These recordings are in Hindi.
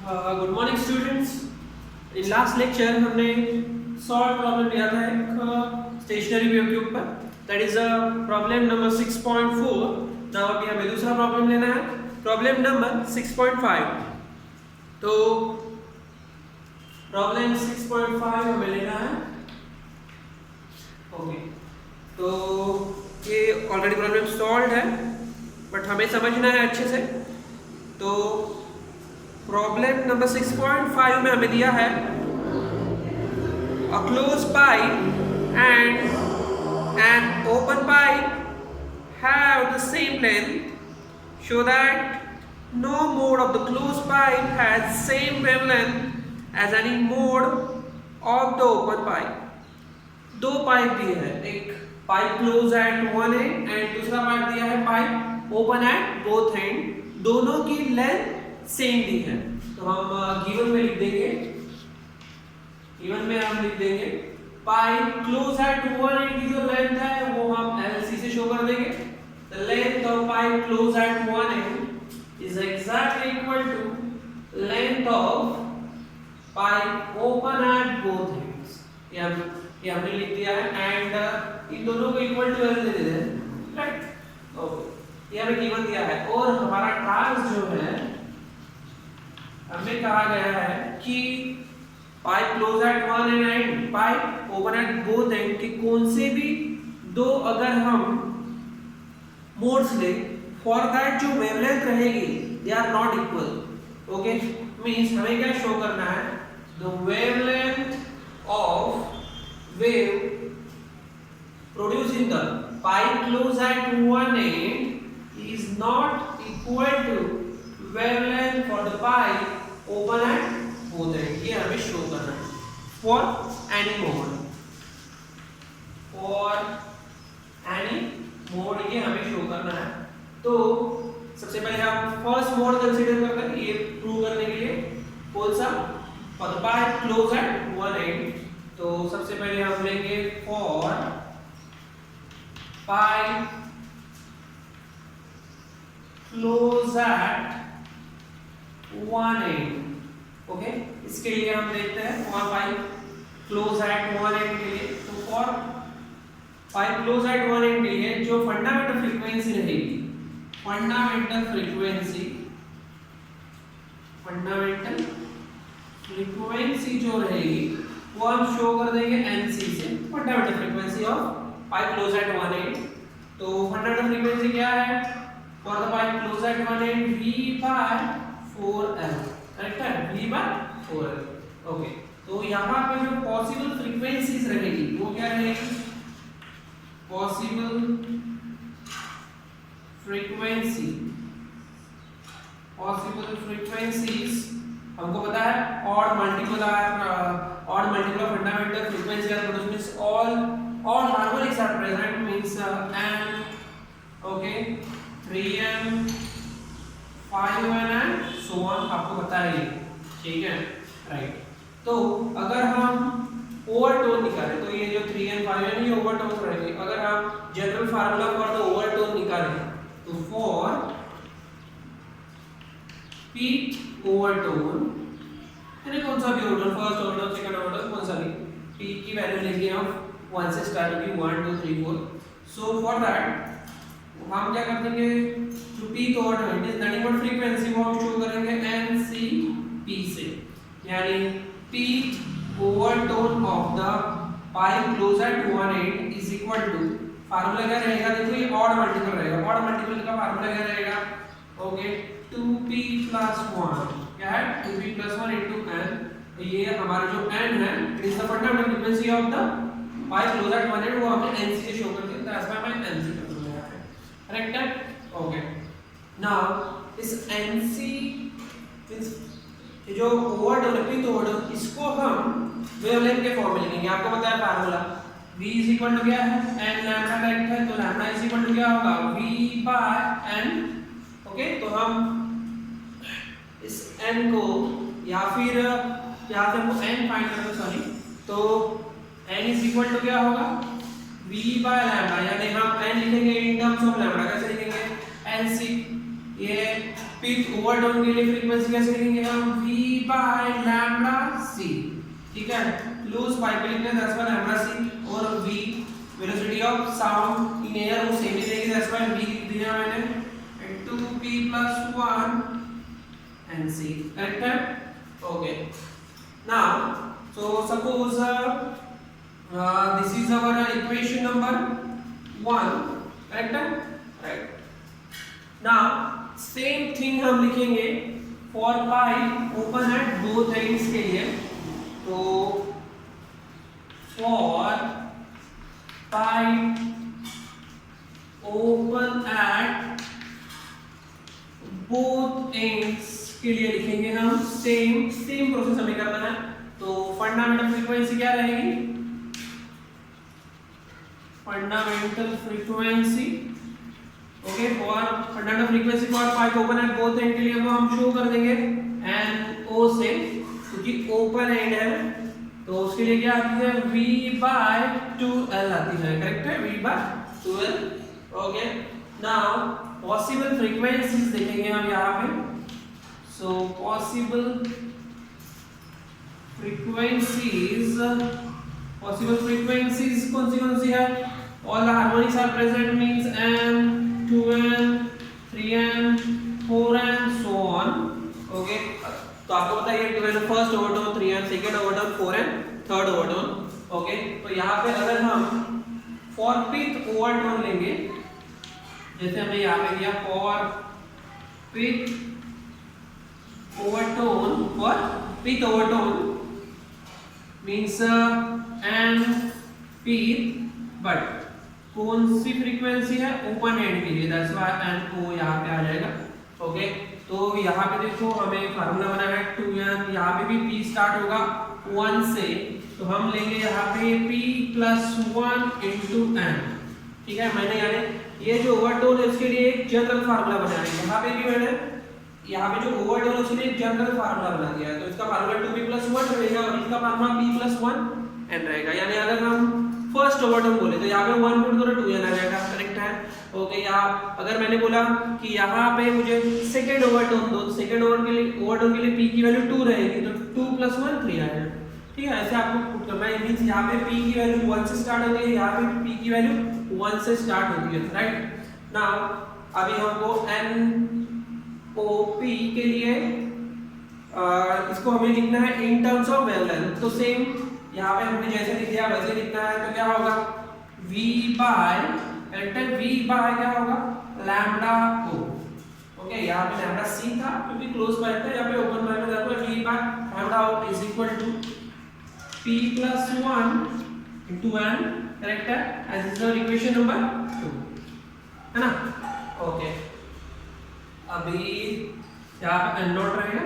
Good morning students. In last lecture हमने सॉल्व प्रॉब्लम लिया था एक स्टेशनरी वेव के ऊपर, that is problem number 6.4। Now अभी हमें दूसरा प्रॉब्लम लेना है, प्रॉब्लम नंबर 6.5। तो प्रॉब्लम 6.5 हमें लेना है। ओके, तो ये ऑलरेडी प्रॉब्लम सॉल्व है बट हमें समझना है अच्छे से। तो प्रॉब्लम नंबर 6.5 में हमें दिया है a closed pipe and an open pipe have the same length, show that no mode of the closed pipe has same wavelength as any mode of the open pipe। दो पाइप दिए हैं, एक pipe close at one and and दूसरा पाइप दिया है pipe open at both and, दोनों की लेंथ सेम दी है। तो हम गिवन में लिख देंगे, गिवन में हम लिख देंगे pipe close at one and की जो लेंथ है वो हम LC से शो कर देंगे। The length of pipe close at one end is exactly equal to length of pipe open at both ends. ये हमने लिख दिया है एंड इन दोनों को इक्वल टू L दे देते हैं, राइट। ओके, ये हमें गिवन दिया है और हमारा टास्क जो है हमें कहा गया है कि pipe close at one and pipe open at both and के कौन से भी दो अगर हम मोड्स ले, फॉर दैट जो वेवलेंथ रहेगी they are not equal. Okay, means हमें क्या शो करना है, the wavelength of wave produced in the pipe closed at one end is not equal to wavelength for the pipe open at both ends। ये हमें शो करना है for any mode, for any mode ये हमें शो करना है। तो सबसे पहले हम फर्स्ट मोड कंसीडर करते हैं ये प्रूव करने के लिए, कौन सा, for the pipe closed at one end। तो सबसे पहले हम लेंगे for pipe close at one and. Okay, इसके लिए हम देखते हैं for pipe close at one and के लिए। तो for pipe close at one and के लिए जो फंडामेंटल फ्रीक्वेंसी रहेगी, फंडामेंटल फ्रीक्वेंसी जो रहेगी वो हम शो कर देंगे NC से, fundamental frequency of pipe close at one and. तो फंडामेंटल फ्रीक्वेंसी क्या है for the pipe close at one and, V/4L, correct है, V/4L। ओके, तो यहाँ पे जो पॉसिबल फ्रीक्वेंसीज रहेगी वो क्या रहेगी, पॉसिबल फ्रीक्वेंसीज हमको पता है odd multiple of fundamental frequency are produced, means all harmonics are present, means n, okay, 3n, 5n and so on, आपको पता है ये, ठीक है, राइट। तो अगर हम ओवरटोन निकालें तो ये जो 3n 5n ये ओवरटोन रहेंगे। अगर हम general formula for the overtone निकालें तो फॉर पीक ओवरटोन, यानी कौन सा भी overtone, first overtone, second overtone, कौन सा भी, पीक की वैल्यू लेंगे हम 1 से स्टार्ट होगी 1 2 3 4। सो फॉर दैट हम क्या कर देंगे, जो peak overtone is nothing but frequency वो हम शो करेंगे NCP से, यानी peak overtone of the pipe close at one end is equal to, formula क्या रहेगा, देखो ये ऑड मल्टीपल रहेगा, ऑड मल्टीपल का फार्मूला क्या रहेगा, ओके, 2p + 1, क्या है 2p + 1 into n। तो ये हमारा जो n है it is the fundamental frequency of the pipe close at one and, वो हमने NC से शो कर दिया, दैट्स व्हाई मैं NC कर दूंगा यहाँ पे, करेक्ट है। ओके, नाउ इस NC मींस जो ओवरटोन है, पीक ओवरटोन, इसको हम वेवलेंथ के फॉर्म में लिखेंगे। आपको पता है फार्मूला V = क्या है, n लैम्डा, करेक्ट है, तो लैम्डा = क्या होगा, V/n। ओके, तो हम इस n को या फिर यहाँ से हमको n फाइंड करना है, सॉरी, तो n = क्या होगा, V/λ, यानी हम n लिखेंगे इन टर्म्स ऑफ लैम्डा, कैसे लिखेंगे, NC ये पिच ओवरटोन के लिए फ्रीक्वेंसी कैसे लिखेंगे हम, v बाय लैम्डा c, ठीक है। क्लोज पाइप लिखते हैं, दैट्स व्हाई लैम्डा c, और v velocity of sound in air वो सेम ही रहेगी, दैट्स व्हाई v लिख दिया मैंने, and 2p plus 1 and c, correct है? Okay, now so suppose this is our equation number 1, correct है? Right. Now same thing हम लिखेंगे for pipe open at both ends के लिए, तो for pipe open at both ends के लिए लिखेंगे हम सेम प्रोसेस हमें करना है। तो फंडामेंटल फ्रीक्वेंसी क्या रहेगी, fundamental frequency, okay, for fundamental frequency for pipe open at both and के लिए वो हम शो कर देंगे एन ओ से, क्योंकि ओपन एंड है तो उसके लिए क्या आती है, v बाय 2l आती है, करेक्ट है, v by 2l। Okay, now possible frequencies देखेंगे हम यहाँ पे। सो पॉसिबल फ्रीक्वेंसीज कौन सी है, all the harmonics are present means n, 2n, 3n, 4n, so on, okay। तो आपको पता है 2n first overtone, 3n second overtone, 4n third overtone, okay. तो यहाँ पे अगर हम फॉर पिच ओवरटोन लेंगे, जैसे हमने यहाँ पे दिया for pitch overtone means n pitch, but कौन सी फ्रीक्वेंसी है, ओपन एंड के लिए, दैट्स व्हाई एन ओ यहाँ पे आ जाएगा, ओके। तो यहाँ पे देखो हमें फार्मूला बना है 2n, यहाँ पे भी p स्टार्ट होगा 1 से, तो हम लेंगे यहाँ पे p plus 1 into n, ठीक है। मैंने यानी ये जो ओवरटोन है उसके लिए एक जनरल फार्मूला बनाया है, यहाँ पे भी मैंने यहाँ पे जो ओवरटोन है उसके लिए एक जनरल फार्मूला बना दिया है, तो इसका फार्मूला 2p plus 1 रहेगा और इसका फार्मूला p plus 1 n रहेगा। यानी अगर हम फर्स्ट ओवरटोन बोले तो यहाँ पे 1 पुट करो 2n आ जाएगा, करेक्ट है, ओके। यहाँ अगर मैंने बोला कि यहाँ पे मुझे सेकंड ओवरटोन दो, तो सेकंड ओवरटोन के लिए p की वैल्यू 2 रहेगी, तो 2 plus 1 3 आएगा, ठीक है। ऐसे आपको पुट करना है, मींस यहाँ पे p की वैल्यू 1 से स्टार्ट होती है, यहाँ पे p की वैल्यू 1 से स्टार्ट होती है, राइट। नाउ अभी हमको n o p के लिए इसको हमें लिखना है इन टर्म्स ऑफ वेवलेंथ, तो सेम यहाँ पे हमने जैसे लिख दिया वैसे लिखना है, तो क्या होगा, v बाय क्या होगा, लैम्डा o, ओके। यहाँ पे लैम्डा c था क्योंकि क्लोज पाइप था, यहाँ पे ओपन पाइप है, तो v by lambda o is equal to p plus 1 into n, correct है, as is our equation number 2, है ना, ओके। अभी यहाँ पे n नॉट रहेगा,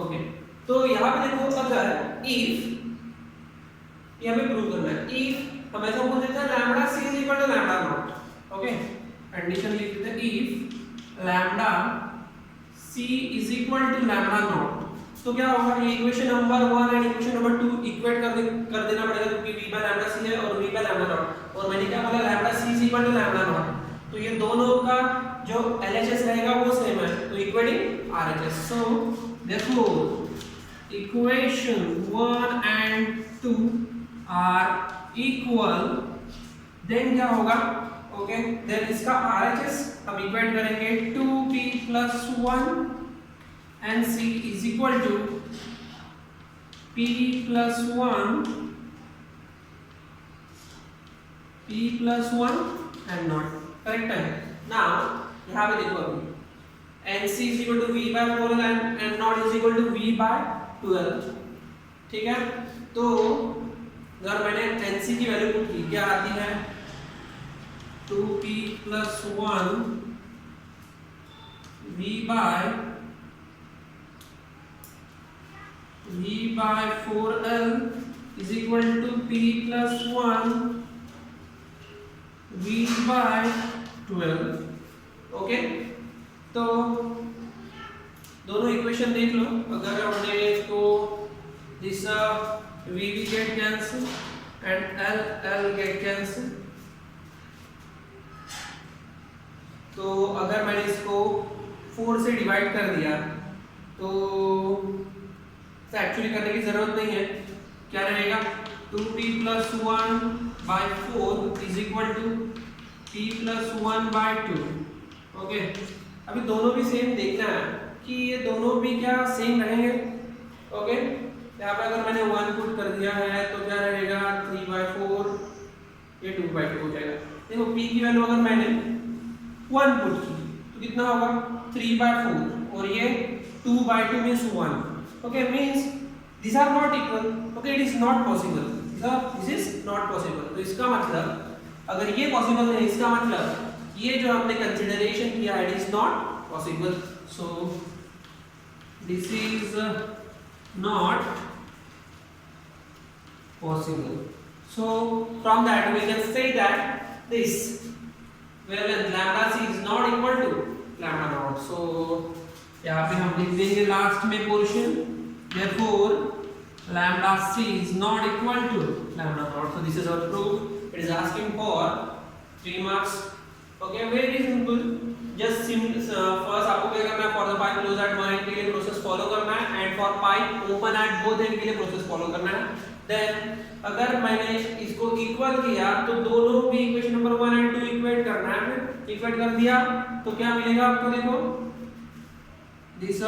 ओके। तो यहाँ पे देखो अगर इफ, ये हमें प्रूव करना है, इफ हम ऐसा बोल देते हैं lambda c is equal to lambda not, okay. Condition लिख देते हैं if lambda c is equal to lambda not, तो क्या होगा, ये equation number 1 and equation number 2 equate कर देना पड़ेगा, क्योंकि v बाय लैम्डा c है और v बाय लैम्डा नॉट, और मैंने क्या बोला, lambda c is equal to lambda not, तो ये दोनों का जो LHS रहेगा वो सेम है, तो equating RHS। So therefore equation 1 and 2 are equal, then क्या होगा, ओके, देन इसका RHS हम इक्वेट करेंगे 2p plus 1 and c is equal to p plus 1 and not, correct है। नाउ यहाँ पे देखो अभी nc is equal to v by 4 and not is equal to v by 12, ठीक है। तो अगर मैंने nc की वैल्यू पुट की, क्या आती है, 2p plus 1 v by 4l is equal to p plus 1 v by 12, okay. तो दोनों इक्वेशन देख लो, अगर हमने इसको this v get cancel and l get cancel, तो अगर मैंने इसको 4 से डिवाइड कर दिया तो एक्चुअली करने की जरूरत नहीं है, क्या रहेगा 2t + 1/4 is equal to t + 1/2। Okay, अभी दोनों भी सेम देखना है कि ये दोनों भी क्या सेम रहेंगे। ओके, यहाँ पे अगर मैंने 1 पुट कर दिया है तो क्या रहेगा 3/4, ये 2/2 हो जाएगा। देखो p की वैल्यू अगर मैंने 1 पुट की तो कितना होगा 3/4 और ये 2/2 means 1। Okay, means these are not equal। okay, it is not possible, this is not possible। तो इसका मतलब अगर ये पॉसिबल है, इसका मतलब ये जो हमने कंसीडरेशन किया है it is not possible. So this is not possible. So from that we can say that this wavelength lambda c is not equal to lambda naught। so यहाँ पे हम लिख देंगे लास्ट में portion, therefore lambda c is not equal to lambda naught। so this is our proof। it is asking for 3 marks। okay, very simple। just first आपको क्या करना है, for the pipe closed at one end के लिए प्रोसेस फॉलो करना है and for pipe open at both end के लिए प्रोसेस फॉलो करना है। then अगर मैंने इसको इक्वल किया तो दोनों भी इक्वेशन नंबर 1 और 2 इक्वेट करना है। फिर इक्वेट कर दिया तो क्या मिलेगा आपको, देखो this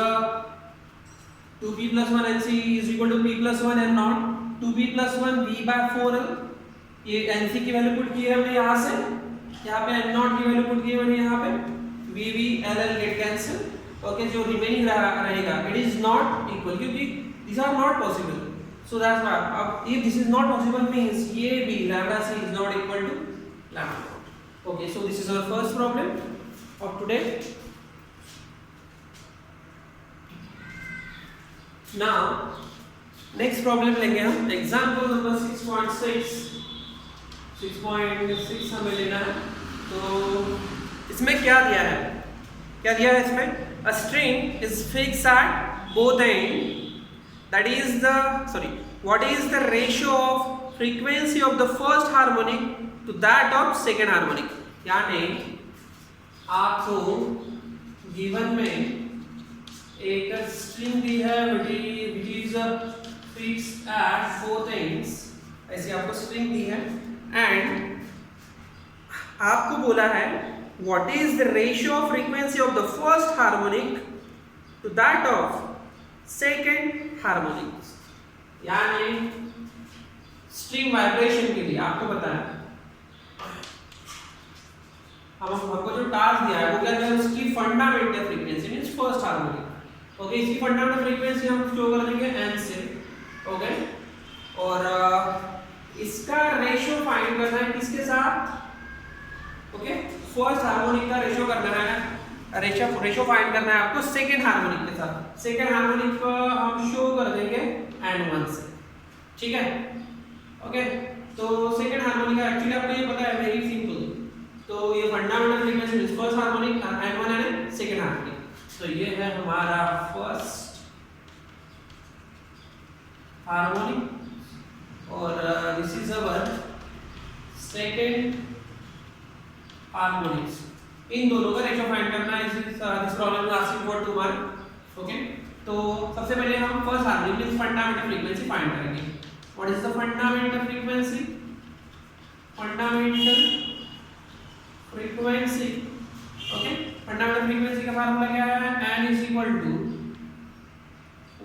2p + 1 nc is equal to p + 1 n naught, 2p + 1 v/4l। ये nc की वैल्यू पुट की है हमने यहाँ से, यहाँ पे n naught की वैल्यू पुट की है मैंने यहाँ पे, v l get cancel. Okay, जो रिमेनिंग रहेगा इट इज नॉट इक्वल क्योंकि these are not possible। so that's why अब if this is not possible means ये भी lambda c is not equal to lambda naught। okay, so this is our first problem of today। now next problem लेंगे हम एग्जांपल नंबर 6.6 हमें लेना है। तो इसमें क्या दिया है, क्या दिया है इसमें, a string is fixed at both ends, that is the what is the ratio of frequency of the first harmonic to that of second harmonic। यानी आपको गिवन में एक स्ट्रिंग दी है which is fixed at both ends, ऐसी आपको स्ट्रिंग दी है एंड आपको बोला है what is the ratio of frequency of the first harmonic to that of second harmonic। यानी स्ट्रिंग वाइब्रेशन के लिए आपको पता है हमको जो टास्क दिया है वो क्या है, उसकी fundamental frequency means first harmonic. Okay, इसकी फंडामेंटल फ्रीक्वेंसी हम शो कर देंगे n से। ओके, और इसका रेशियो फाइंड करना है किसके साथ, ओके, फर्स्ट हार्मोनिक का रेशियो करना है, रेशियो फाइंड करना है आपको सेकेंड हार्मोनिक के साथ। सेकेंड हार्मोनिक को हम शो कर देंगे n1 से, ठीक है। ओके, तो सेकेंड हार्मोनिक का एक्चुअली आपको ये पता है, वेरी सिंपल। तो ये fundamental frequency means first harmonic n1 and second harmonic. तो ये है हमारा फर्स्ट हार्मोनिक और this is our second harmonics. इन दोनों का रेशियो फाइंड करना है। This problem is asking for 2 mark. Okay, तो सबसे पहले हम first harmonic means fundamental frequency find करेंगे। What is the fundamental frequency? Fundamental frequency, okay, fundamental frequency का फार्मूला क्या है? n is equal to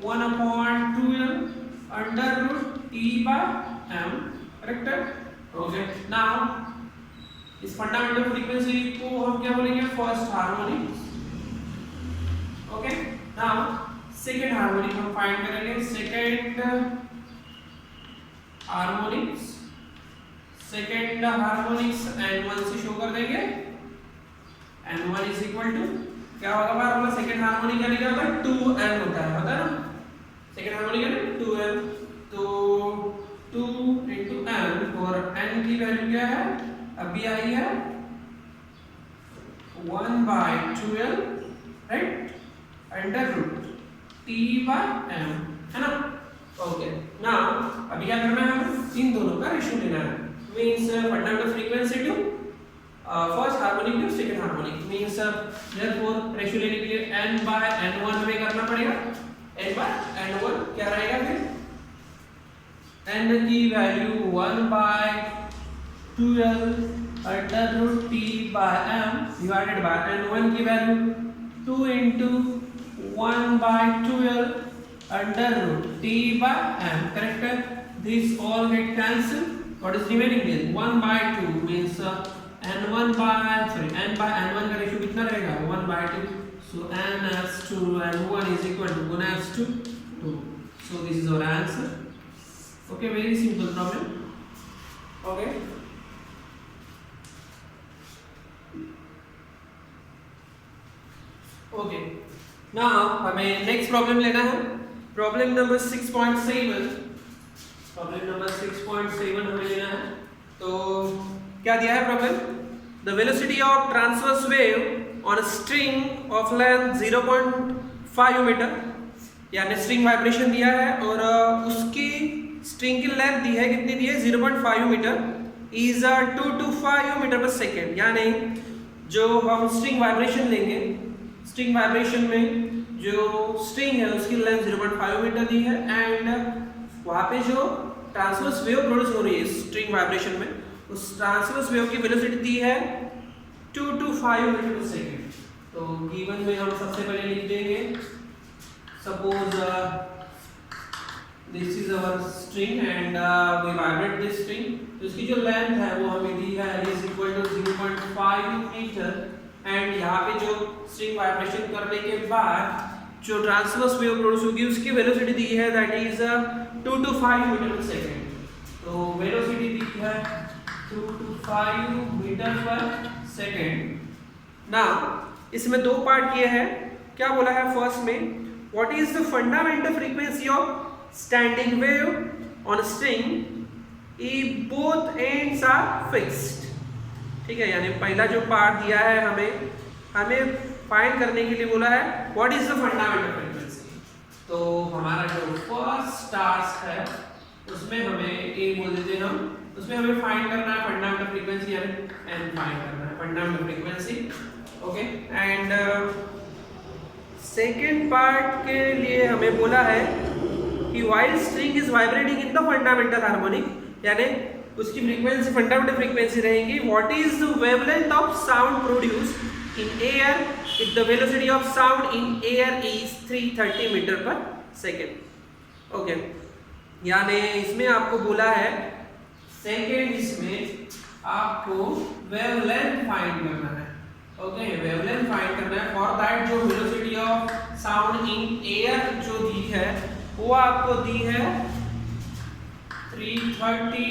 1/2l √T/m, correct है? ओके, नाउ इस फंडामेंटल फ्रीक्वेंसी को हम क्या बोलेंगे? First harmonic. Okay, now second harmonic हम फाइंड करेंगे। सेकंड हार्मोनिक्स n1 से शो कर देंगे। n1 इज इक्वल टू क्या होगा फार्मूला? सेकंड हार्मोनिक यानी क्या होता है? 2n होता है ना? सेकंड हार्मोनिक यानी 2n, तो 2 into n और n की वैल्यू क्या है? अभी आई है 1/2l, राइट, √T/m, है ना? ओके, नाउ अभी क्या करना है? हमें इन दोनों का रेशियो लेना है। Means fundamental frequency to first harmonic to second harmonic means therefore ratio लेने के लिए n बाय n1 हमें करना पड़ेगा। n बाय n1 क्या रहेगा फिर n की value 1 by 12 under root t by m divided by n1 की value 2 into 1 by 12 under root t by m, correct? These all get cancelled. What is remaining is 1 by 2 means n1 by n by n1 का रेशियो कितना रहेगा 1 by 2, so n as to n1 is equal to 1 as to 2. So this is our answer. Okay, very simple problem. Okay. Okay. Now हमें नेक्स्ट प्रॉब्लम लेना है, प्रॉब्लम नंबर 6.7। प्रॉब्लम नंबर 6.7 हमें लेना है। तो क्या दिया है problem? The velocity of transverse wave on a string of length 0.5 metre, यानी स्ट्रिंग वाइब्रेशन दिया है और उसकी स्ट्रिंग की लेंथ दी है, कितनी दी है 0.5 मीटर, इज 2 to 5 मीटर पर सेकेंड। यानी जो हम स्ट्रिंग वाइब्रेशन लेंगे, स्ट्रिंग वाइब्रेशन में जो स्ट्रिंग है उसकी लेंथ 0.5 मीटर दी है एंड वहाँ पे जो ट्रांसवर्स वेव प्रोड्यूस हो रही है स्ट्रिंग वाइब्रेशन में, उस ट्रांसवर्स वेव की वेलोसिटी दी है 2 to 5 मीटर पर सेकेंड। तो गिवन में हम सबसे पहले लिख देंगे suppose this is our string and we vibrate this string, तो इसकी जो लेंथ है वो हमें दी है is equal to 0.5 metre and यहाँ पे जो स्ट्रिंग वाइब्रेशन करने के बाद जो ट्रांसवर्स वेव प्रोड्यूस होगी उसकी वेलोसिटी दी है दैट इज 2 to 5 मीटर पर सेकेंड। तो वेलोसिटी दी है 2 to 5 मीटर पर सेकेंड। नाउ इसमें दो पार्ट किए हैं। क्या बोला है फर्स्ट में, what is the fundamental frequency of standing wave on string if both ends are fixed. ठीक है, यानी पहला जो पार्ट दिया है हमें फाइंड करने के लिए बोला है what is the fundamental frequency. तो हमारा जो फर्स्ट टास्क है उसमें हमें ए बोल देते हैं हम, उसमें हमें फाइंड करना है फंडामेंटल फ्रीक्वेंसी, यानी एन फाइंड करना है fundamental frequency. Okay, and second part के लिए हमें बोला है कि while string is vibrating in the fundamental harmonic, यानी उसकी फ्रीक्वेंसी फंडामेंटल फ्रीक्वेंसी रहेगी what is the wavelength of sound produced in air if the velocity of sound in air is 330 metre पर सेकेंड। ओके, यानी इसमें आपको बोला है सेकेंड, इसमें आपको वेवलेंथ फाइंड करना है। ओके, वेवलेंथ फाइंड करना है। फॉर दैट जो velocity of sound in air जो दी है वो आपको दी है 330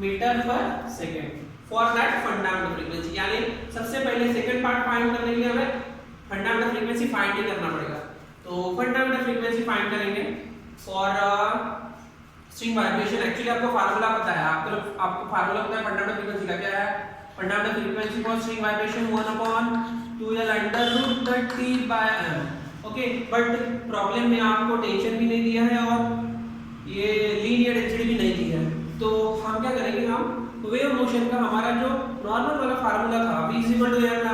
मीटर पर second for that fundamental frequency. यानी सबसे पहले सेकंड पार्ट फाइंड करने के लिए हमें फंडामेंटल फ्रीक्वेंसी फाइंड ही करना पड़ेगा। तो फंडामेंटल फ्रीक्वेंसी फाइंड करेंगे फॉर स्ट्रिंग वाइब्रेशन। एक्चुअली आपको फार्मूला पता है, आपको फार्मूला पता है फंडामेंटल फ्रीक्वेंसी का। क्या है fundamental frequency for string vibration 1/2L under root t by m। Okay, but problem में आपको टेंशन भी नहीं दिया है और ये लीनियर डेंसिटी भी नहीं दी है। तो हम क्या करेंगे, हम वेव मोशन का हमारा जो नॉर्मल वाला फार्मूला था v = m लैम्डा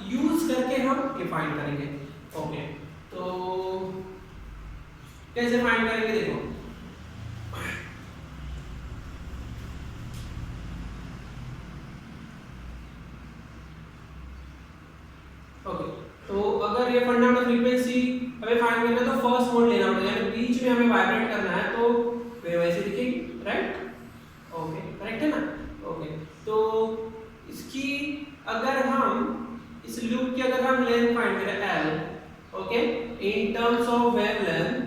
यूज करके हम ये फाइंड करेंगे। ओके, तो कैसे फाइंड करेंगे देखो, ओके, तो अगर ये फंडामेंटल फ्रीक्वेंसी हमें फाइंड करना है तो फर्स्ट मोड लेना पड़ेगा, यानी बीच में हमें वाइब्रेट करना है तो वेव ऐसे दिखेगी, राइट? ओके, करेक्ट है ना? ओके, तो इसकी अगर हम इस लूप की अगर हम लेंथ फाइंड करें l, okay, in terms of wavelength,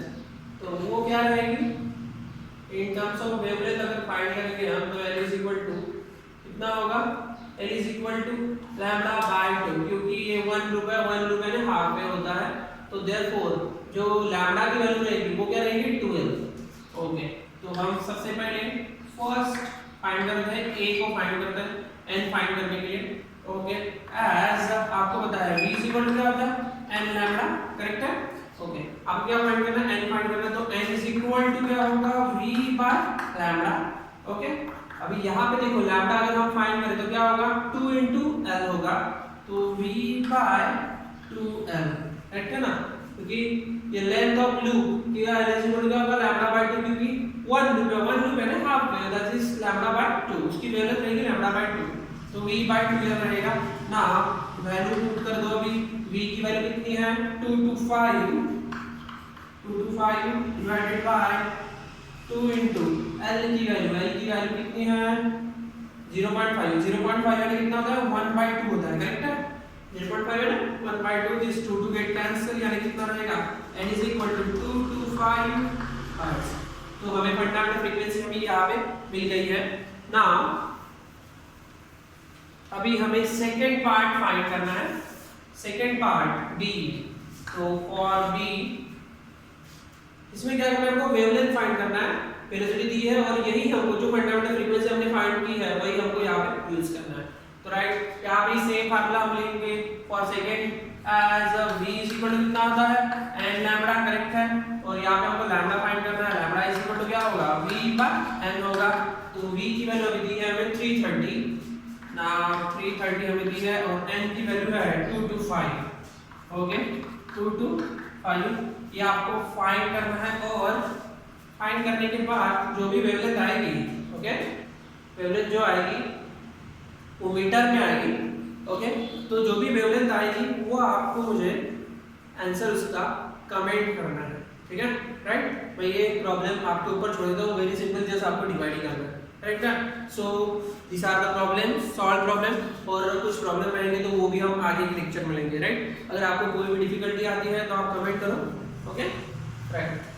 तो वो क्या रहेगी? इन टर्म्स ऑफ वेवलेंथ अगर फाइंड करेंगे हम तो l कितना होगा? l λ/2, क्योंकि ये 1 लूप है, 1 लूप यानी हाफ वेव होता है, तो देयरफॉर जो लैम्डा की वैल्यू रहेगी वो क्या रहेगी 12। ओके, तो हम सबसे पहले फर्स्ट फाइंड करते हैं a को फाइंड करते हैं n फाइंड करने के लिए। ओके, एज आपको पता है v क्या होता है n लैम्डा, करेक्ट है? ओके, अब क्या फाइंड करना है? n फाइंड करना है, तो n क्या होगा v/λ। ओके, अभी यहाँ पे देखो लैम्डा अगर हम फाइंड करें तो क्या होगा 2 into L होगा, तो V by 2L, करेक्ट है ना, क्योंकि ये लेंथ ऑफ लूप क्या है, क्या होगा लैम्डा बाय 2, क्योंकि 1 लूप है ना हाफ में, दैट इज लैम्डा बाय 2, उसकी वैल्यू रहेगी लैम्डा बाय 2, तो V by 2L रहेगा ना। वैल्यू पुट कर दो, अभी V की वैल्यू कितनी है 2 to 5 divided by 2 into L की वैल्यू कितनी है 0.5 यानी कितना होता है 1/2 होता है, करेक्ट है 0.5 है ना 1/2, दिस 2 to get cancel यानी कितना रहेगा n is equal to 2 to 5 hertz. तो हमें फंडामेंटल फ्रीक्वेंसी हमें यहाँ पे मिल गई है। नाउ अभी हमें सेकंड पार्ट फाइंड करना है, सेकंड पार्ट B। तो फॉर B इसमें क्या करना है, हमको वेवलेंथ फाइंड करना है, वेलोसिटी दी है और यही हमको जो फंडामेंटल फ्रीक्वेंसी हमने फाइंड की है वही हमको यहाँ पे यूज करना है। तो राइट यहाँ पे सेम फार्मूला हम लिखेंगे for second as V is equal to कितना होता है n लैम्डा, करेक्ट है, और यहाँ पे हमको लैम्डा फाइंड करना है, लैम्डा इज इक्वल टू क्या होगा V बाय n होगा। तो V की वैल्यू हमें दी है हमें 330 ना, 330 हमें दी है और n की वैल्यू है 2 to 5, ओके 2 to 5, ये आपको फाइंड करना है। और फाइंड करने के बाद जो भी वेवलेंथ आएगी, ओके वेवलेंथ जो आएगी वो मीटर में आएगी, ओके तो जो भी वेवलेंथ आएगी वो आपको मुझे आंसर उसका कमेंट करना है, ठीक है राइट। मैं ये प्रॉब्लम आपके ऊपर छोड़ देता हूँ, वेरी सिंपल, जस्ट आपको डिवाइड करना है, करेक्ट है। So this are the problem, solve problem, और कुछ प्रॉब्लम रहेंगे तो वो भी हम आगे के लेक्चर में लेंगे, राइट। अगर आपको कोई भी डिफिकल्टी आती है तो आप कमेंट करो, ओके राइट।